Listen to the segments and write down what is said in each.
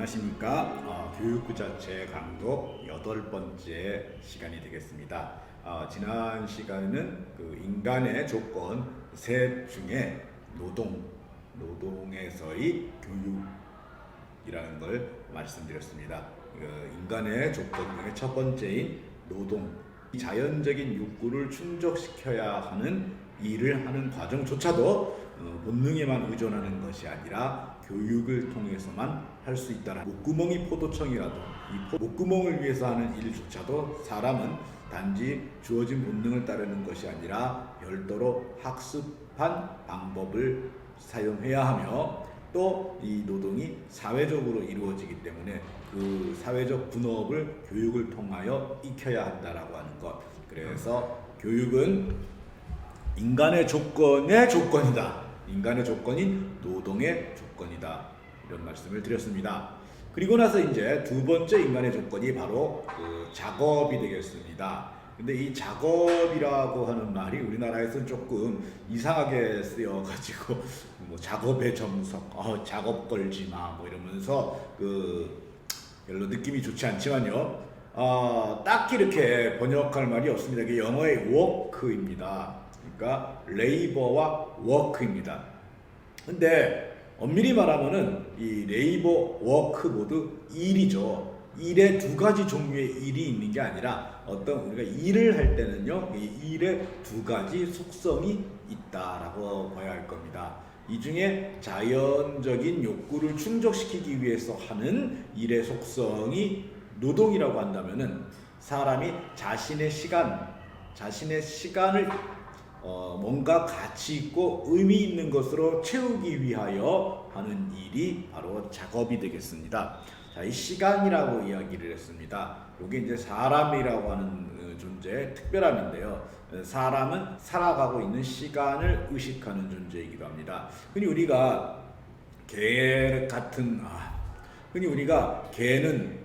안녕하십니까. 교육 그 자체 강도 8번째 시간이 되겠습니다. 지난 시간에는 그 인간의 조건 셋 중에 노동에서의 교육이라는 걸 말씀드렸습니다. 인간의 조건 중에 첫 번째인 노동, 자연적인 욕구를 충족시켜야 하는 일을 하는 과정조차도 본능에만 의존하는 것이 아니라 교육을 통해서만 할 수 있다라. 목구멍이 포도청이라도 이 목구멍을 위해서 하는 일조차도 사람은 단지 주어진 본능을 따르는 것이 아니라 별도로 학습한 방법을 사용해야 하며, 또 이 노동이 사회적으로 이루어지기 때문에 그 사회적 분업을 교육을 통하여 익혀야 한다라고 하는 것. 그래서 교육은 인간의 조건의 조건이다. 인간의 조건인 노동의 조건이다. 이런 말씀을 드렸습니다. 그리고 나서 이제 두 번째 인간의 조건이 바로 그 작업이 되겠습니다. 근데 이 작업이라고 하는 말이 우리나라에서는 조금 이상하게 쓰여가지고 뭐 작업의 정석, 작업 걸지 마, 뭐 이러면서 별로 느낌이 좋지 않지만요. 딱히 이렇게 번역할 말이 없습니다. 이게 영어의 work입니다. 그러니까 레이버와 워크입니다. 근데 엄밀히 말하면은 이 레이버, 워크 모두 일이죠. 일에 두 가지 종류의 일이 있는 게 아니라 우리가 일을 할 때는요, 이 일에 두 가지 속성이 있다라고 봐야 할 겁니다. 이 중에 자연적인 욕구를 충족시키기 위해서 하는 일의 속성이 노동이라고 한다면은, 사람이 자신의 시간을 뭔가 가치 있고 의미 있는 것으로 채우기 위하여 하는 일이 바로 작업이 되겠습니다. 자, 이 시간이라고 이야기를 했습니다. 이게 이제 사람이라고 하는 존재의 특별함인데요. 사람은 살아가고 있는 시간을 의식하는 존재이기도 합니다. 흔히 우리가 개는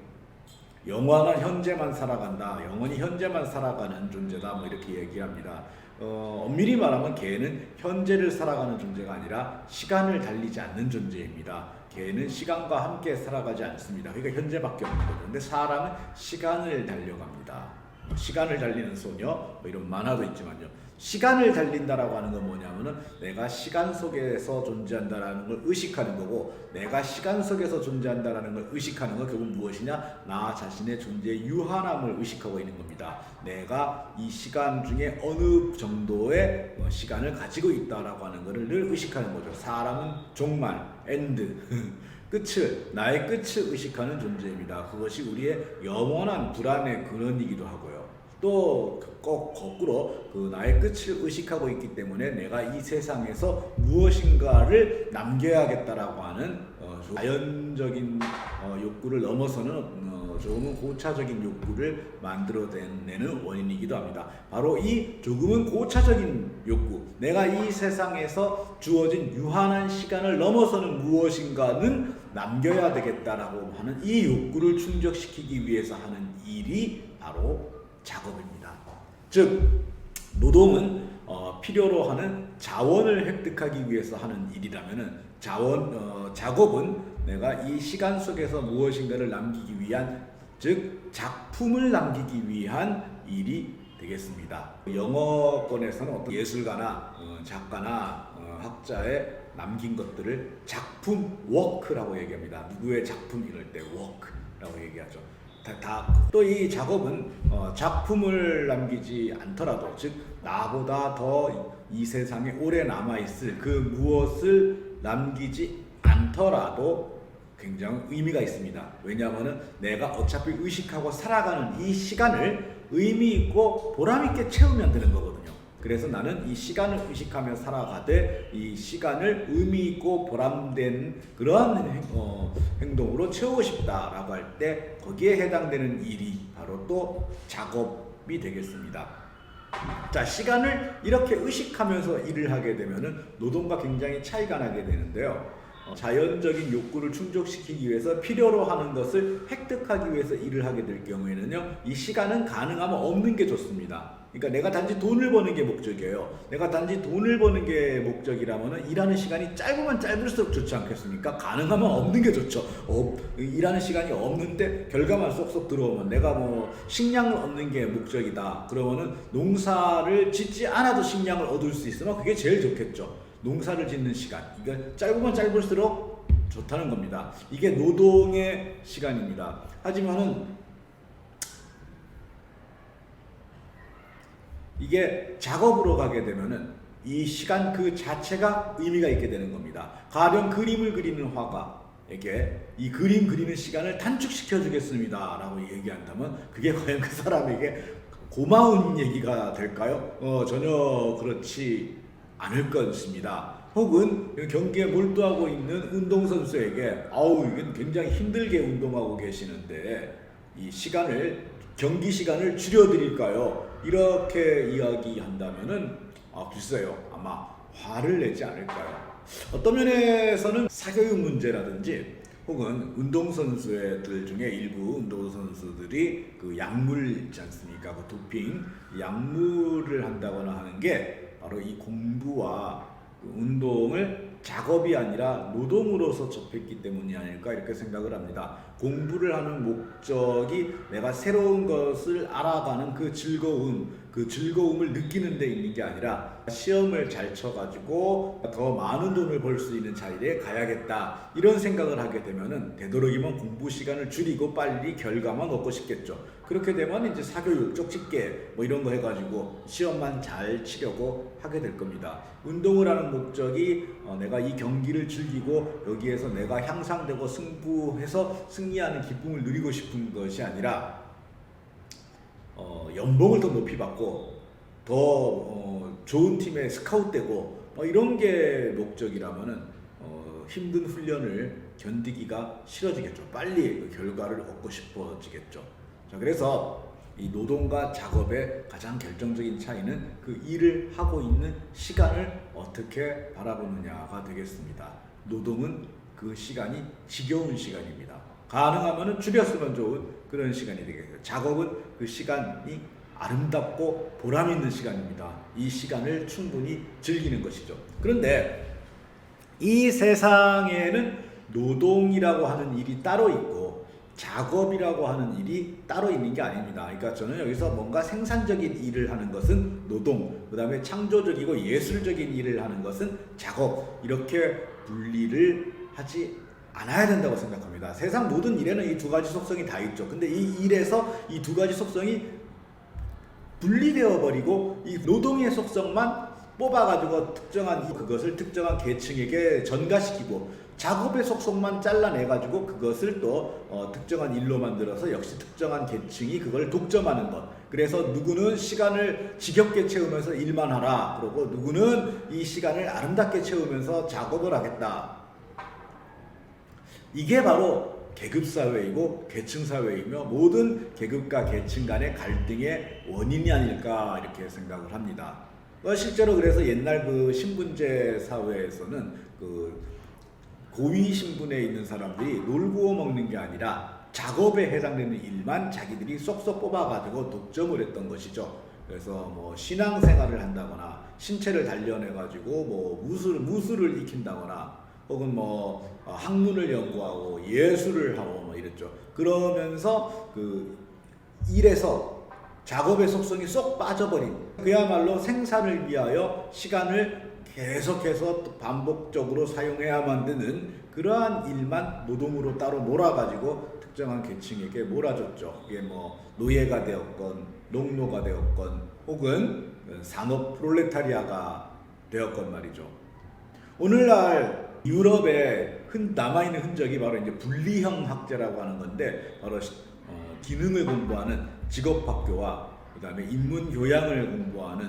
영원한 현재만 살아간다, 영원히 현재만 살아가는 존재다, 뭐 이렇게 얘기합니다. 엄밀히 말하면 개는 현재를 살아가는 존재가 아니라 시간을 달리지 않는 존재입니다. 개는 시간과 함께 살아가지 않습니다. 그러니까 현재밖에 없는 거죠. 근데 사람은 시간을 달려갑니다. 시간을 달리는 소녀, 뭐 이런 만화도 있지만요. 시간을 달린다라고 하는 건 뭐냐면은 내가 시간 속에서 존재한다라는 걸 의식하는 거고, 내가 시간 속에서 존재한다라는 걸 의식하는 건 결국 무엇이냐? 나 자신의 존재의 유한함을 의식하고 있는 겁니다. 내가 이 시간 중에 어느 정도의 시간을 가지고 있다라고 하는 것을 늘 의식하는 거죠. 사람은 종말, 엔드, 나의 끝을 의식하는 존재입니다. 그것이 우리의 영원한 불안의 근원이기도 하고요. 또 꼭 거꾸로 나의 끝을 의식하고 있기 때문에 내가 이 세상에서 무엇인가를 남겨야겠다라고 하는 자연적인 욕구를 넘어서는 조금은 고차적인 욕구를 만들어내는 원인이기도 합니다. 바로 이 조금은 고차적인 욕구, 내가 이 세상에서 주어진 유한한 시간을 넘어서는 무엇인가는 남겨야 되겠다라고 하는 이 욕구를 충족시키기 위해서 하는 일이 바로 작업입니다. 즉 노동은 필요로 하는 자원을 획득하기 위해서 하는 일이라면은 작업은 내가 이 시간 속에서 무엇인가를 남기기 위한, 즉 작품을 남기기 위한 일이 되겠습니다. 영어권에서는 어떤 예술가나 작가나 학자의 남긴 것들을 작품, 워크라고 얘기합니다. 누구의 작품 이럴 때 워크라고 얘기하죠. 또 이 작업은 작품을 남기지 않더라도, 즉 나보다 더 이 세상에 오래 남아있을 그 무엇을 남기지 않더라도 굉장히 의미가 있습니다. 왜냐하면 내가 어차피 의식하고 살아가는 이 시간을 의미 있고 보람 있게 채우면 되는 거거든요. 그래서 나는 이 시간을 의식하며 살아가되 이 시간을 의미 있고 보람된 그러한 행동으로 채우고 싶다라고 할 때 거기에 해당되는 일이 바로 또 작업이 되겠습니다. 자, 시간을 이렇게 의식하면서 일을 하게 되면은 노동과 굉장히 차이가 나게 되는데요. 자연적인 욕구를 충족시키기 위해서 필요로 하는 것을 획득하기 위해서 일을 하게 될 경우에는요, 이 시간은 가능하면 없는 게 좋습니다. 그러니까 내가 단지 돈을 버는 게 목적이에요. 내가 단지 돈을 버는 게 목적이라면은 일하는 시간이 짧으면 짧을수록 좋지 않겠습니까? 가능하면 없는 게 좋죠. 일하는 시간이 없는데 결과만 쏙쏙 들어오면, 내가 뭐 식량을 얻는 게 목적이다 그러면은 농사를 짓지 않아도 식량을 얻을 수 있으면 그게 제일 좋겠죠. 농사를 짓는 시간, 이게 짧으면 짧을수록 좋다는 겁니다. 이게 노동의 시간입니다. 하지만은 이게 작업으로 가게 되면은 이 시간 그 자체가 의미가 있게 되는 겁니다. 가령 그림을 그리는 화가에게 이 그림 그리는 시간을 단축시켜 주겠습니다 라고 얘기한다면 그게 과연 그 사람에게 고마운 얘기가 될까요? 전혀 그렇지 않을 것입니다. 혹은 경기에 몰두하고 있는 운동선수에게 이건 굉장히 힘들게 운동하고 계시는데 이 시간을, 경기 시간을 줄여드릴까요? 이렇게 이야기한다면은 글쎄요, 아마 화를 내지 않을까요? 어떤 면에서는 사교육 문제라든지 혹은 운동선수들 중에 일부 운동선수들이 그 약물 있지 않습니까? 그 도핑, 약물을 한다거나 하는 게 바로 이 공부와 그 운동을 작업이 아니라 노동으로서 접했기 때문이 아닐까 이렇게 생각을 합니다. 공부를 하는 목적이 내가 새로운 것을 알아가는 그 즐거움을 느끼는 데 있는 게 아니라 시험을 잘 쳐가지고 더 많은 돈을 벌 수 있는 자리에 가야겠다 이런 생각을 하게 되면은 되도록이면 공부 시간을 줄이고 빨리 결과만 얻고 싶겠죠. 그렇게 되면 이제 사교육, 쪽집게 뭐 이런 거 해가지고 시험만 잘 치려고 하게 될 겁니다. 운동을 하는 목적이 내가 이 경기를 즐기고 여기에서 내가 향상되고 승부해서 승리하는 기쁨을 누리고 싶은 것이 아니라 연봉을 더 높이 받고 더 좋은 팀에 스카웃되고 이런 게 목적이라면은 힘든 훈련을 견디기가 싫어지겠죠. 빨리 그 결과를 얻고 싶어지겠죠. 자, 그래서 이 노동과 작업의 가장 결정적인 차이는 그 일을 하고 있는 시간을 어떻게 바라보느냐가 되겠습니다. 노동은 그 시간이 지겨운 시간입니다. 가능하면 줄였으면 좋은 그런 시간이 되겠죠. 작업은 그 시간이 아름답고 보람 있는 시간입니다. 이 시간을 충분히 즐기는 것이죠. 그런데 이 세상에는 노동이라고 하는 일이 따로 있고 작업이라고 하는 일이 따로 있는 게 아닙니다. 그러니까 저는 여기서 뭔가 생산적인 일을 하는 것은 노동, 그 다음에 창조적이고 예술적인 일을 하는 것은 작업, 이렇게 분리를 하지 않아야 된다고 생각합니다. 세상 모든 일에는 이 두 가지 속성이 다 있죠. 근데 이 일에서 이 두 가지 속성이 분리되어 버리고 이 노동의 속성만 뽑아가지고 그것을 특정한 계층에게 전가시키고 작업의 속성만 잘라내가지고 그것을 또 특정한 일로 만들어서 역시 특정한 계층이 그걸 독점하는 것. 그래서 누구는 시간을 지겹게 채우면서 일만 하라 그러고 누구는 이 시간을 아름답게 채우면서 작업을 하겠다. 이게 바로 계급사회이고 계층사회이며 모든 계급과 계층 간의 갈등의 원인이 아닐까 이렇게 생각을 합니다. 실제로 그래서 옛날 그 신분제 사회에서는 그 고위 신분에 있는 사람들이 놀고 먹는 게 아니라 작업에 해당되는 일만 자기들이 쏙쏙 뽑아가지고 독점을 했던 것이죠. 그래서 뭐 신앙생활을 한다거나 신체를 단련해가지고 뭐 무술을 익힌다거나 혹은 뭐 학문을 연구하고 예술을 하고 뭐 이랬죠. 그러면서 그 일에서 작업의 속성이 쏙 빠져버린, 그야말로 생산을 위하여 시간을 계속해서 반복적으로 사용해야만 되는 그러한 일만 노동으로 따로 몰아가지고 특정한 계층에게 몰아줬죠. 이게 뭐 노예가 되었건 농노가 되었건 혹은 산업 프롤레타리아가 되었건 말이죠. 오늘날 유럽에 남아있는 흔적이 바로 이제 분리형 학제라고 하는 건데, 바로 기능을 공부하는 직업학교와 그 다음에 인문교양을 공부하는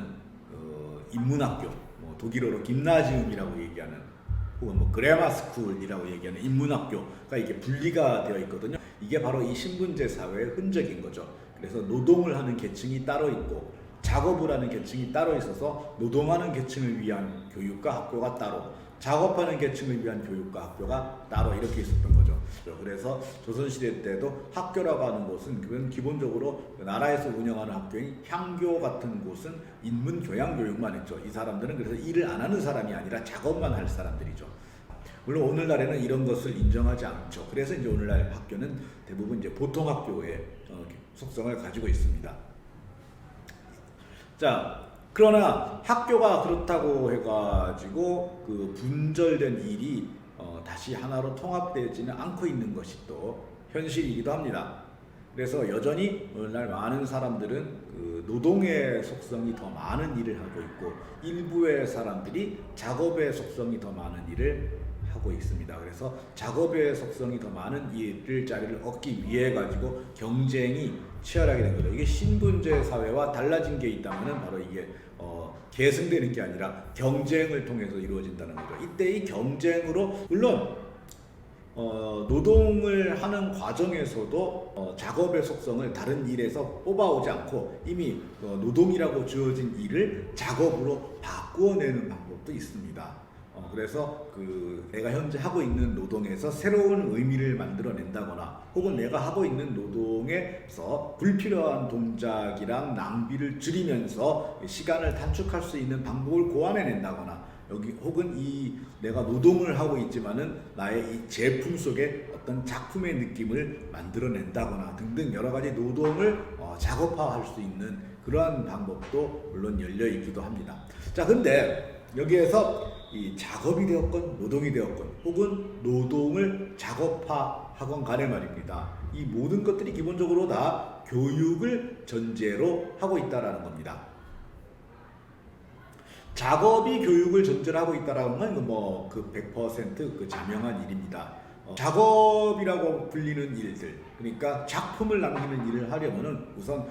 인문학교, 뭐 독일어로 김나지움이라고 얘기하는 혹은 뭐 그레마스쿨이라고 얘기하는 인문학교가 이게 분리가 되어 있거든요. 이게 바로 이 신분제 사회의 흔적인 거죠. 그래서 노동을 하는 계층이 따로 있고 작업을 하는 계층이 따로 있어서 노동하는 계층을 위한 교육과 학교가 따로, 작업하는 계층을 위한 교육과 학교가 따로 이렇게 있었던 거죠. 그래서 조선시대 때도 학교라고 하는 곳은 그건 기본적으로 나라에서 운영하는 학교인 향교 같은 곳은 인문 교양 교육만 했죠. 이 사람들은 그래서 일을 안 하는 사람이 아니라 작업만 할 사람들이죠. 물론 오늘날에는 이런 것을 인정하지 않죠. 그래서 이제 오늘날 학교는 대부분 이제 보통 학교의 속성을 가지고 있습니다. 자, 그러나 학교가 그렇다고 해가지고 그 분절된 일이 다시 하나로 통합되지는 않고 있는 것이 또 현실이기도 합니다. 그래서 여전히 오늘날 많은 사람들은 그 노동의 속성이 더 많은 일을 하고 있고 일부의 사람들이 작업의 속성이 더 많은 일을 하고 있습니다. 그래서 작업의 속성이 더 많은 일자리를 얻기 위해 가지고 경쟁이 치열하게 된 거죠. 이게 신분제 사회와 달라진 게 있다면은 바로 이게 계승되는 게 아니라 경쟁을 통해서 이루어진다는 거죠. 이때 이 경쟁으로 물론 노동을 하는 과정에서도 작업의 속성을 다른 일에서 뽑아오지 않고 이미 노동이라고 주어진 일을 작업으로 바꾸어내는 방법도 있습니다. 그래서 그 내가 현재 하고 있는 노동에서 새로운 의미를 만들어낸다거나 혹은 내가 하고 있는 노동에서 불필요한 동작이랑 낭비를 줄이면서 시간을 단축할 수 있는 방법을 고안해낸다거나 여기 혹은 이 내가 노동을 하고 있지만은 나의 이 제품 속에 어떤 작품의 느낌을 만들어낸다거나 등등 여러 가지 노동을 작업화할 수 있는 그러한 방법도 물론 열려 있기도 합니다. 자, 근데 여기에서 이 작업이 되었건 노동이 되었건 혹은 노동을 작업화하건 간에 말입니다. 이 모든 것들이 기본적으로 다 교육을 전제로 하고 있다라는 겁니다. 작업이 교육을 전제로 하고 있다라는 건 뭐 그 100% 자명한 일입니다. 작업이라고 불리는 일들, 그러니까 작품을 남기는 일을 하려면은 우선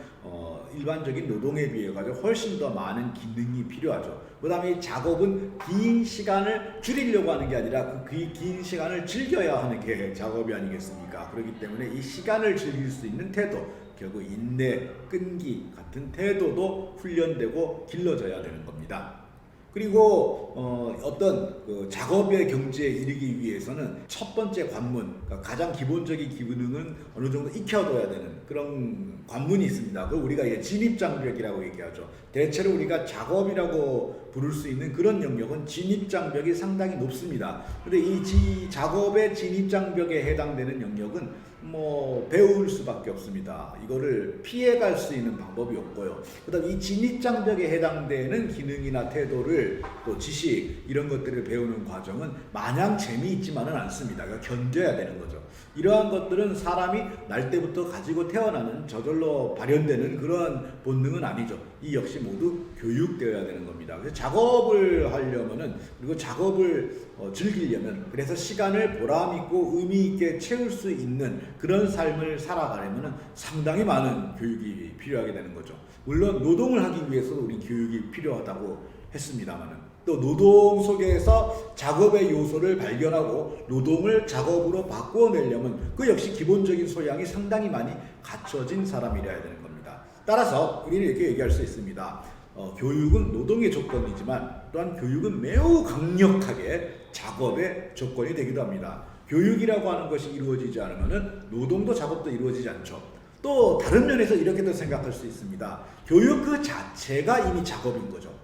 일반적인 노동에 비해 가지고 훨씬 더 많은 기능이 필요하죠. 그다음에 작업은 긴 시간을 줄이려고 하는 게 아니라 그 긴 시간을 즐겨야 하는 게 작업이 아니겠습니까? 그렇기 때문에 이 시간을 즐길 수 있는 태도, 결국 인내, 끈기 같은 태도도 훈련되고 길러져야 되는 겁니다. 그리고 어떤 그 작업의 경지에 이르기 위해서는 첫 번째 관문, 그러니까 가장 기본적인 기능은 어느 정도 익혀둬야 되는 그런 관문이 있습니다. 그걸 우리가 이제 진입장벽이라고 얘기하죠. 대체로 우리가 작업이라고 부를 수 있는 그런 영역은 진입장벽이 상당히 높습니다. 근데 이 작업의 진입장벽에 해당되는 영역은 뭐 배울 수밖에 없습니다. 이거를 피해갈 수 있는 방법이 없고요. 그다음 이 진입장벽에 해당되는 기능이나 태도를 또 지식 이런 것들을 배우는 과정은 마냥 재미있지만은 않습니다. 그러니까 견뎌야 되는 거죠. 이러한 것들은 사람이 날 때부터 가지고 태어나는 저절로 발현되는 그런 본능은 아니죠. 이 역시 모두 교육되어야 되는 겁니다. 그래서 작업을 하려면은 그리고 작업을 즐기려면 그래서 시간을 보람있고 의미있게 채울 수 있는 그런 삶을 살아가려면은 상당히 많은 교육이 필요하게 되는 거죠. 물론 노동을 하기 위해서도 우리 교육이 필요하다고 했습니다만은 또 노동 속에서 작업의 요소를 발견하고 노동을 작업으로 바꾸어내려면 그 역시 기본적인 소양이 상당히 많이 갖춰진 사람이라야 되는 겁니다. 따라서 우리는 이렇게 얘기할 수 있습니다. 교육은 노동의 조건이지만 또한 교육은 매우 강력하게 작업의 조건이 되기도 합니다. 교육이라고 하는 것이 이루어지지 않으면 노동도 작업도 이루어지지 않죠. 또 다른 면에서 이렇게도 생각할 수 있습니다. 교육 그 자체가 이미 작업인 거죠.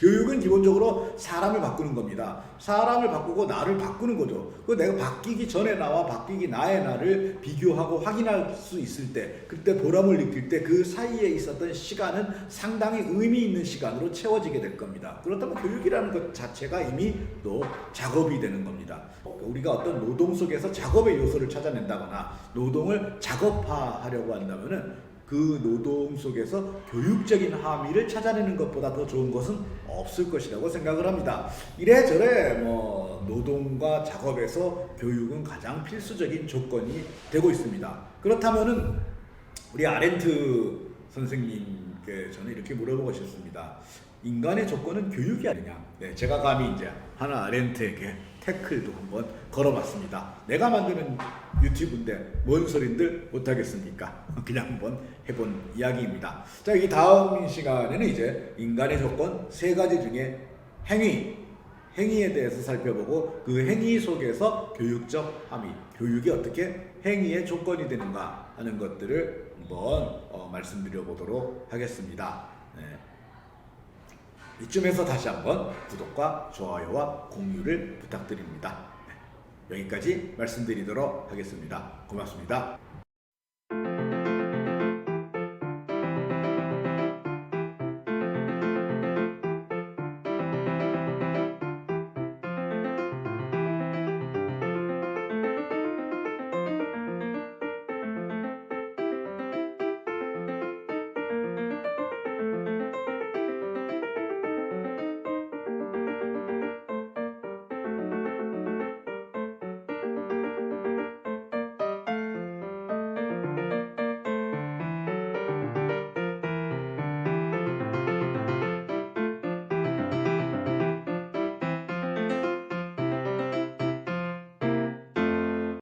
교육은 기본적으로 사람을 바꾸는 겁니다. 사람을 바꾸고 나를 바꾸는 거죠. 그 내가 바뀌기 전에 나와 바뀌기 나의 나를 비교하고 확인할 수 있을 때, 그때 보람을 느낄 때 그 사이에 있었던 시간은 상당히 의미 있는 시간으로 채워지게 될 겁니다. 그렇다면 교육이라는 것 자체가 이미 또 작업이 되는 겁니다. 우리가 어떤 노동 속에서 작업의 요소를 찾아낸다거나 노동을 작업화하려고 한다면은 그 노동 속에서 교육적인 함의를 찾아내는 것보다 더 좋은 것은 없을 것이라고 생각을 합니다. 이래저래 노동과 작업에서 교육은 가장 필수적인 조건이 되고 있습니다. 그렇다면은 우리 아렌트 선생님께 저는 이렇게 물어보고 싶습니다. 인간의 조건은 교육이 아니냐? 네, 제가 감히 이제 하나 아렌트에게 태클도 한번 걸어봤습니다. 내가 만드는 유튜브인데 뭔 소린들 못하겠습니까? 그냥 한번 해본 이야기입니다. 자, 이 다음 시간에는 이제 인간의 조건 세 가지 중에 행위에 대해서 살펴보고 그 행위 속에서 교육적 함의, 교육이 어떻게 행위의 조건이 되는가 하는 것들을 한번 말씀드려 보도록 하겠습니다. 네. 이쯤에서 다시 한번 구독과 좋아요와 공유를 부탁드립니다. 네. 여기까지 말씀드리도록 하겠습니다. 고맙습니다.